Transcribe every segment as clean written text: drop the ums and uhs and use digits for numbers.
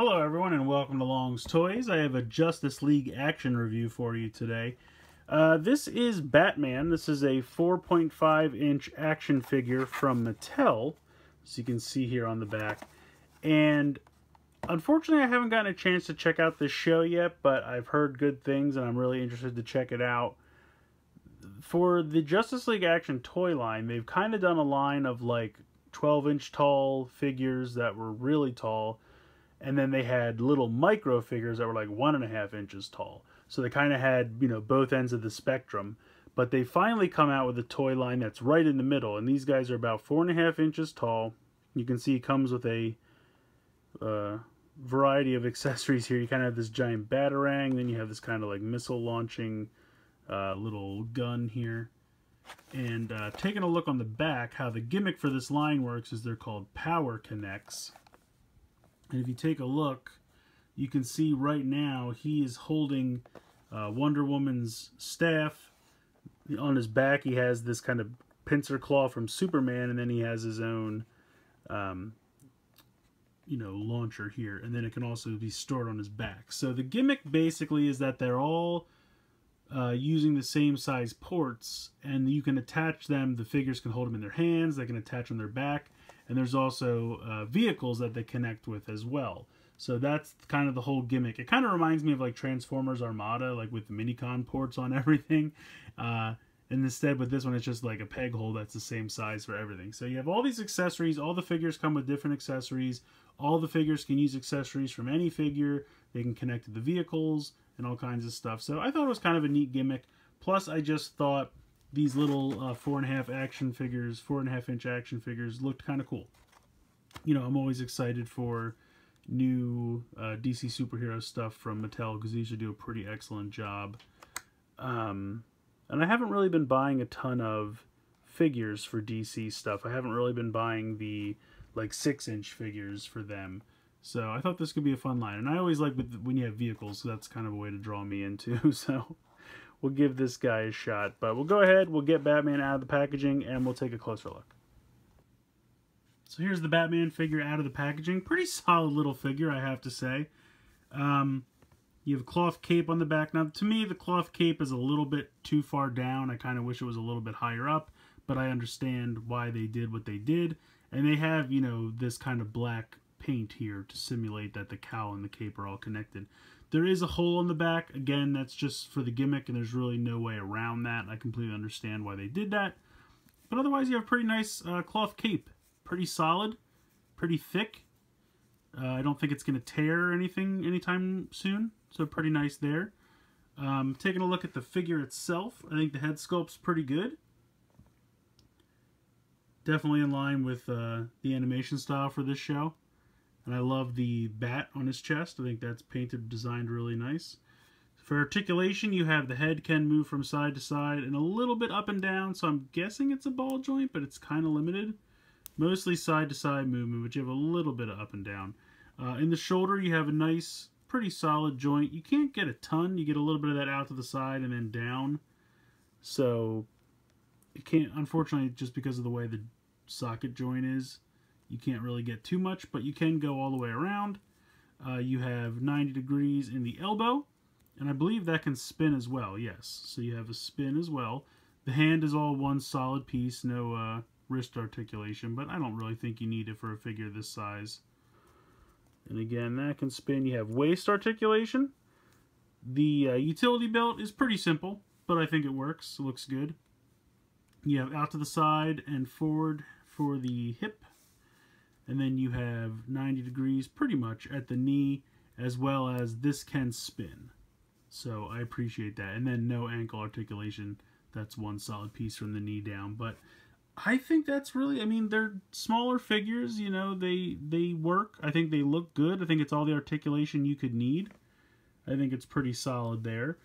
Hello everyone and welcome to Long's Toys. I have a Justice League action review for you today. This is Batman. This is a 4.5 inch action figure from Mattel, as you can see here on the back. And unfortunately I haven't gotten a chance to check out this show yet, but I've heard good things and I'm really interested to check it out. For the Justice League action toy line, they've kind of done a line of like 12-inch tall figures that were really tall. And then they had little micro figures that were like 1.5 inches tall. So they kind of had, you know, both ends of the spectrum. But they finally come out with a toy line that's right in the middle. And these guys are about 4.5 inches tall. You can see it comes with a variety of accessories here. You kind of have this giant batarang. Then you have this kind of like missile launching little gun here. And taking a look on the back, how the gimmick for this line works is they're called Power Connects. And if you take a look, you can see right now he is holding Wonder Woman's staff. On his back he has this kind of pincer claw from Superman, and then he has his own launcher here, and then it can also be stored on his back. So the gimmick basically is that they're all using the same size ports, and you can attach them. The figures can hold them in their hands, they can attach on their back. And there's also vehicles that they connect with as well. So that's kind of the whole gimmick. It kind of reminds me of like Transformers Armada, like with the Minicon ports on everything. And instead with this one, it's just like a peg hole that's the same size for everything. So you have all these accessories. All the figures come with different accessories. All the figures can use accessories from any figure. They can connect to the vehicles and all kinds of stuff. So I thought it was kind of a neat gimmick. Plus, I just thought these little 4.5 inch action figures looked kind of cool. You know, I'm always excited for new DC superhero stuff from Mattel because they usually do a pretty excellent job. And I haven't really been buying a ton of figures for DC stuff. I haven't really been buying the like 6-inch figures for them. So I thought this could be a fun line. And I always like when you have vehicles, so that's kind of a way to draw me into. So we'll give this guy a shot. But we'll go ahead, we'll get Batman out of the packaging, and we'll take a closer look. So here's the Batman figure out of the packaging. Pretty solid little figure, I have to say. You have a cloth cape on the back. Now, to me, the cloth cape is a little bit too far down. I kind of wish it was a little bit higher up, but I understand why they did what they did. And they have, you know, this kind of black paint here to simulate that the cowl and the cape are all connected. There is a hole on the back. Again, that's just for the gimmick, and there's really no way around that. I completely understand why they did that. But otherwise, you have a pretty nice cloth cape. Pretty solid, pretty thick. I don't think it's going to tear or anything anytime soon, so pretty nice there. Taking a look at the figure itself, I think the head sculpt's pretty good. Definitely in line with the animation style for this show. And I love the bat on his chest. I think that's painted, designed really nice. For articulation, you have the head can move from side to side and a little bit up and down, so I'm guessing it's a ball joint, but it's kind of limited. Mostly side to side movement, but you have a little bit of up and down. In the shoulder, you have a nice, pretty solid joint. You can't get a ton. You get a little bit of that out to the side and then down. So, you can't, unfortunately, just because of the way the socket joint is, you can't really get too much, but you can go all the way around. You have 90 degrees in the elbow, and I believe that can spin as well, yes. So you have a spin as well. The hand is all one solid piece, no wrist articulation, but I don't really think you need it for a figure this size. And again, that can spin. You have waist articulation. The utility belt is pretty simple, but I think it works. It looks good. You have out to the side and forward for the hip. And then you have 90 degrees pretty much at the knee, as well as this can spin. So I appreciate that. And then no ankle articulation. That's one solid piece from the knee down. But I think that's really, I mean, they're smaller figures, you know, they work. I think they look good. I think it's all the articulation you could need. I think it's pretty solid there.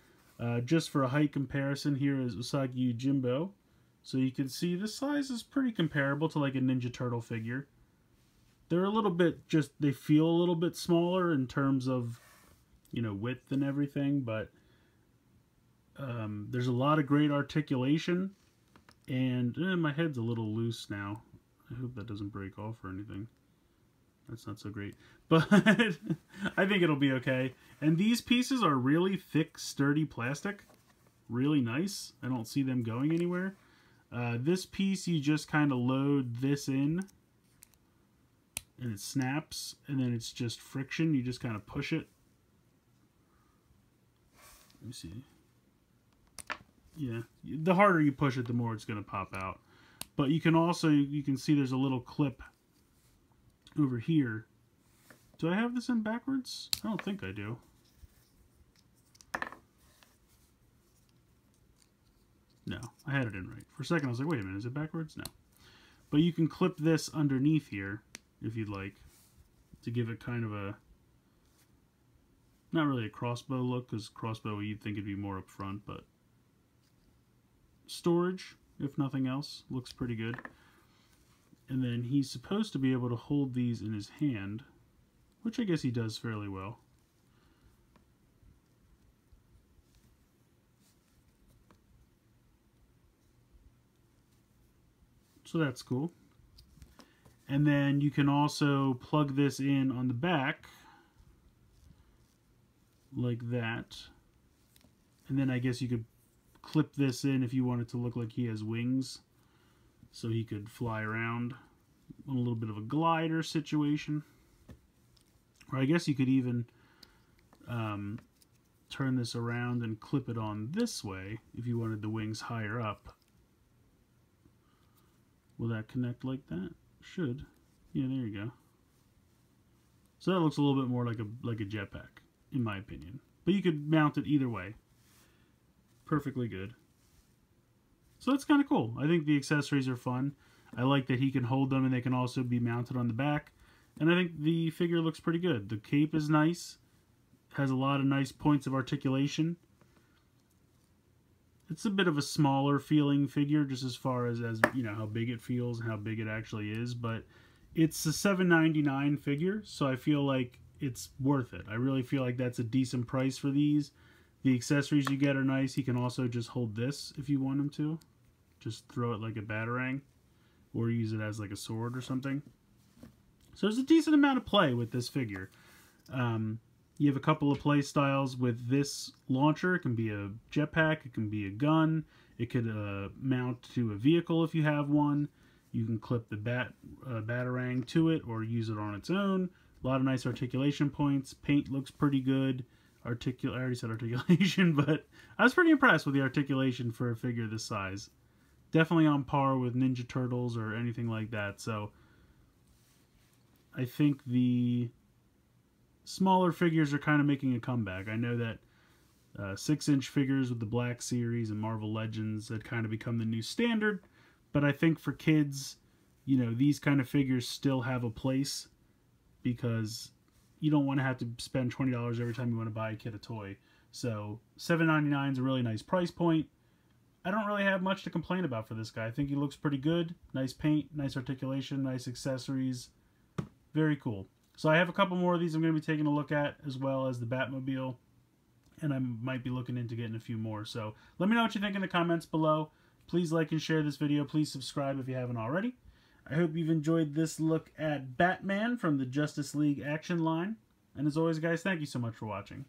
Just for a height comparison, here is Usagi Yojimbo. So you can see the size is pretty comparable to like a Ninja Turtle figure. They're a little bit, just, they feel a little bit smaller in terms of, you know, width and everything, but there's a lot of great articulation. And my head's a little loose now. I hope that doesn't break off or anything. That's not so great. But I think it'll be okay. And these pieces are really thick, sturdy plastic. Really nice. I don't see them going anywhere. This piece, you just kind of load this in. And it snaps. And then it's just friction. You just kind of push it. Let me see. Yeah. The harder you push it, the more it's going to pop out. But you can also, you can see there's a little clip over here. Do I have this in backwards? I don't think I do. No, I had it in right. For a second I was like, wait a minute, is it backwards? No. But you can clip this underneath here, if you'd like, to give it kind of a, not really a crossbow look, because crossbow you'd think it'd be more up front, but storage, if nothing else, looks pretty good. And then he's supposed to be able to hold these in his hand, which I guess he does fairly well. So that's cool. And then you can also plug this in on the back, like that. And then I guess you could clip this in if you want it to look like he has wings, so he could fly around on a little bit of a glider situation. Or I guess you could even turn this around and clip it on this way if you wanted the wings higher up. Will that connect like that? Should. Yeah, there you go. So that looks a little bit more like a jetpack, in my opinion. But you could mount it either way. Perfectly good. So that's kind of cool. I think the accessories are fun. I like that he can hold them and they can also be mounted on the back. And I think the figure looks pretty good. The cape is nice. Has a lot of nice points of articulation. It's a bit of a smaller feeling figure, just as far as you know, how big it feels and how big it actually is. But it's a $7.99 figure, so I feel like it's worth it. I really feel like that's a decent price for these. The accessories you get are nice. He can also just hold this if you want him to. Just throw it like a batarang. Or use it as like a sword or something. So there's a decent amount of play with this figure. You have a couple of play styles with this launcher. It can be a jetpack. It can be a gun. It could mount to a vehicle if you have one. You can clip the batarang to it or use it on its own. A lot of nice articulation points. Paint looks pretty good. I already said articulation, but I was pretty impressed with the articulation for a figure this size. Definitely on par with Ninja Turtles or anything like that. So I think the smaller figures are kind of making a comeback. I know that 6-inch figures with the Black Series and Marvel Legends had kind of become the new standard, but I think for kids, you know, these kind of figures still have a place, because you don't want to have to spend $20 every time you want to buy a kid a toy. So $7.99 is a really nice price point. I don't really have much to complain about for this guy. I think he looks pretty good. Nice paint, nice articulation, nice accessories. Very cool. So I have a couple more of these I'm going to be taking a look at, as well as the Batmobile. And I might be looking into getting a few more. So let me know what you think in the comments below. Please like and share this video. Please subscribe if you haven't already. I hope you've enjoyed this look at Batman from the Justice League Action line. And as always, guys, thank you so much for watching.